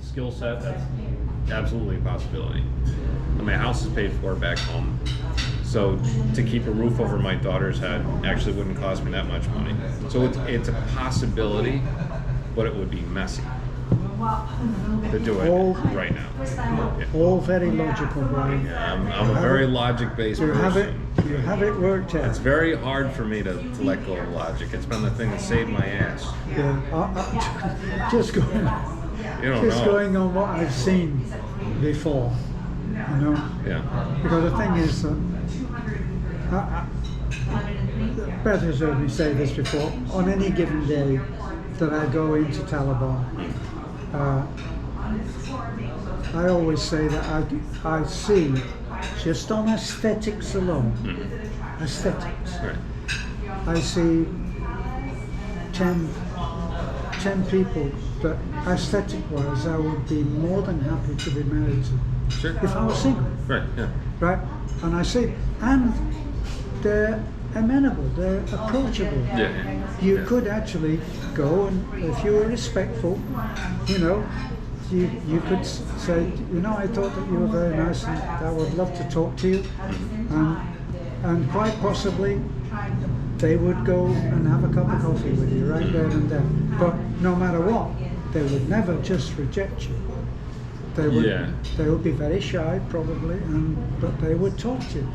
skill set, that's absolutely a possibility. My house is paid for back home, so to keep a roof over my daughter's head actually wouldn't cost me that much money. So it's a possibility, but it would be messy to do it right now. Yeah. All very logical, Brian. I'm a very logic-based person. You have it worked out. It's very hard for me to let go of logic. It's been the thing that saved my ass. Yeah, just going on what I've seen before, you know. Yeah. Because the thing is that Beth has heard me say this before. On any given day that I go into Taliban, I always say that I see, just on aesthetics alone, aesthetics, Right. I see 10 people that aesthetic-wise I would be more than happy to be married to. Sure. If I was single. Right, yeah. Right? And I see, and they're amenable, they're approachable. Yeah. You could actually go, and if you were respectful, you know, you could say, you know, I thought that you were very nice and I would love to talk to you. And quite possibly they would go and have a cup of coffee with you right there and then. But no matter what, they would never just reject you. They would be very shy probably, but they would talk to you.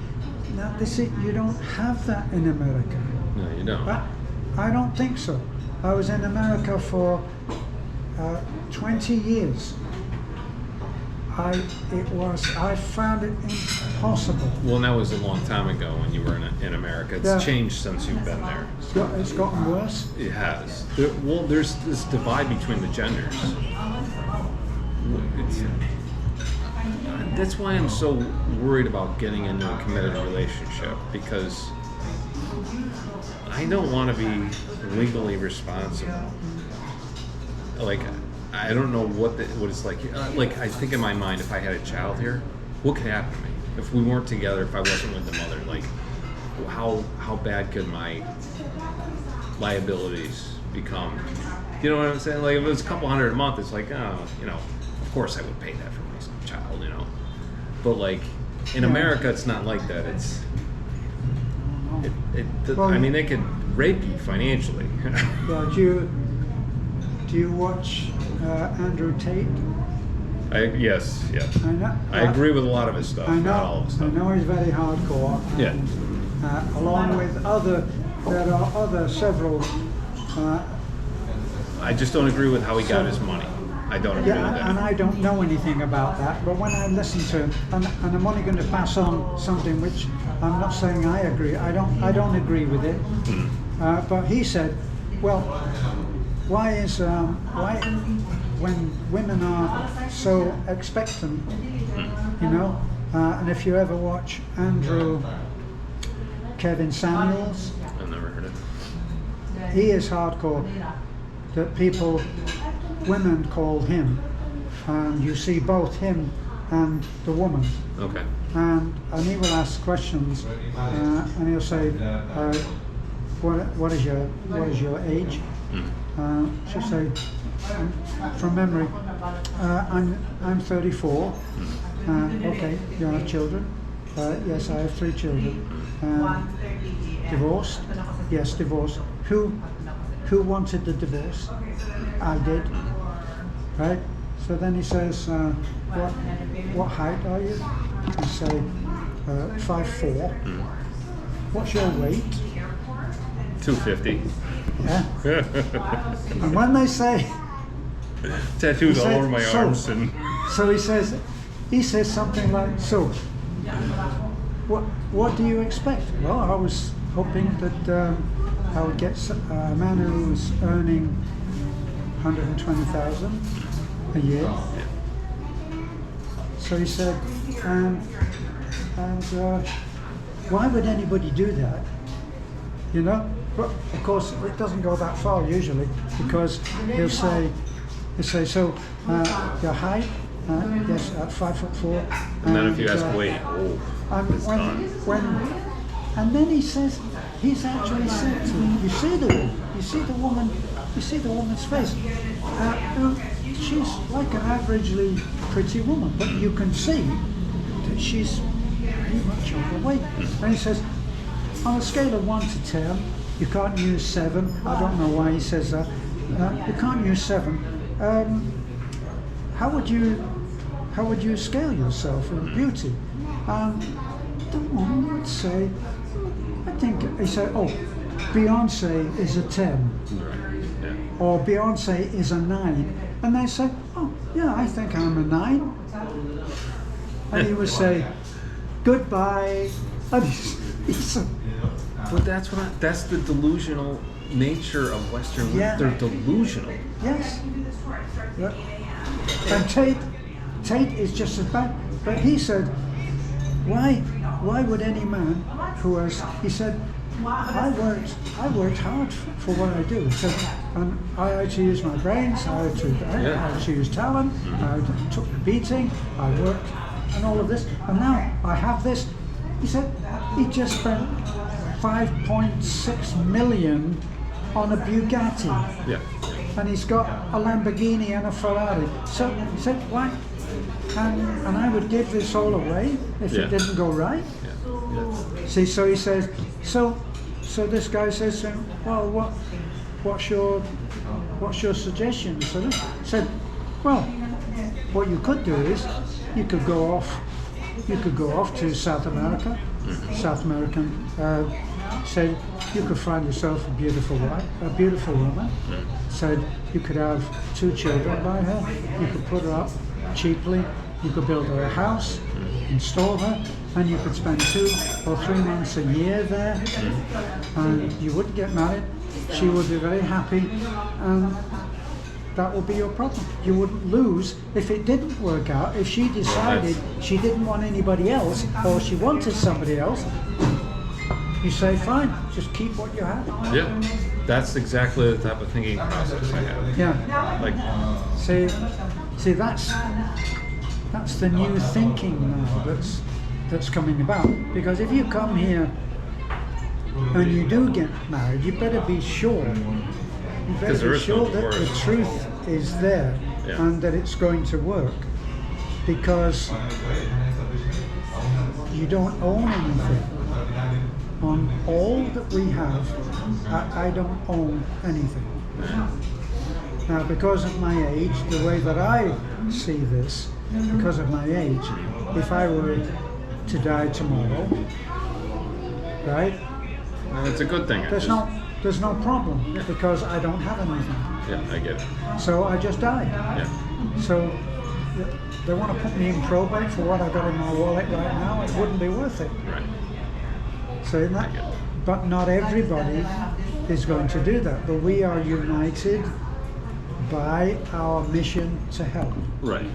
Now, you don't have that in America. No, you don't. I don't think so. I was in America for 20 years. I found it impossible. Well, and that was a long time ago when you were in America. It's changed since you've been there. It's gotten worse. It has. There's this divide between the genders. That's why I'm so worried about getting into a committed relationship, because I don't want to be legally responsible. Like, I don't know what it's like. Like, I think in my mind, if I had a child here, what could happen to me if we weren't together? If I wasn't with the mother, like, how bad could my liabilities become? You know what I'm saying? Like, if it was a couple $100 a month, it's like, oh, you know, of course I would pay that for my child, you know. But like in America, it's not like that. I mean, they could rape you financially. Yeah, do you watch Andrew Tate? Yes. I agree with a lot of his stuff. I know. Not all of his stuff. I know he's very hardcore. And, along with there are several. I just don't agree with how he got his money. I don't agree with that. And I don't know anything about that, but when I listen to him, and I'm only going to pass on something which I'm not saying I agree. I don't agree with it. But he said, well, why when women are so expectant, you know, and if you ever watch Kevin Samuels, I've never heard of it. he is hardcore. That women call him, and you see both him and the woman. Okay. And he will ask questions, and he'll say, what is your age? She'll say, from memory, I'm 34. Okay, you have children? Yes, I have 3 children. Divorced? Yes, divorced. Who wanted the divorce? I did. Right? So then he says, what height are you? I say, 5'4". What's your weight? 250. Yeah. And when they say tattoos all over my arms, and so he says something like, so what do you expect? Well, I was hoping that I would get a man who was earning 120,000 a year. So he said, and why would anybody do that? You know? But of course, it doesn't go that far usually, because he'll say, so your height, yes, at 5'4". And then if you ask weight, and then he says, he's actually said to me, you see the woman's face. like an averagely pretty woman, but you can see that she's very much overweight. And he says, on a scale of 1 to 10, you can't use 7. I don't know why he says that. You can't use 7. How would you scale yourself in beauty? The woman would say, I think, he said, oh, Beyonce is a 10. Right. Yeah. Or Beyonce is a 9. And they say, oh, yeah, I think I'm a 9. And he would say, goodbye. And he's But that's the delusional nature of Western women. Yeah. They're delusional. yes. Yep. And Tate is just as bad. But he said, why would any man who has, he said, I worked hard for what I do. He said, and I had to use my brains, I had to use talent, I took the beating, I worked, and all of this, and now I have this. He said he just spent 5.6 million on a Bugatti, Yeah. and he's got a Lamborghini and a Ferrari. So he said, why? And I would give this all away if Yeah. it didn't go right. Yeah. See, so he says, so this guy says to him, well, what's your suggestion? So he said, well, what you could do is you could go off to South America. South American said you could find yourself a beautiful wife, a beautiful woman. Said you could have 2 children by her. You could put her up cheaply. You could build her a house, install her, and you could spend 2 or 3 months a year there. And you wouldn't get married. She would be very happy, and that would be your problem. You wouldn't lose if it didn't work out. If she decided she didn't want anybody else, or she wanted somebody else, you say, fine, just keep what you have. Yeah. That's exactly the type of thinking process I have. Yeah. Like, See, that's the new thinking now that's coming about. Because if you come here and you do get married, you better be sure. You better there be is no sure that the divorce. truth is there Yeah. and that it's going to work. Because you don't own anything. On all that we have, I don't own anything. Now, because of my age, the way that I see this, because of my age, if I were to die tomorrow, right? and it's a good thing. There's no problem because I don't have anything. Yeah, I get it. So I just died. Yeah. So they want to put me in probate for what I've got in my wallet right now. It wouldn't be worth it. Right. So in that, but not everybody is going to do that. But we are united by our mission to help. Right.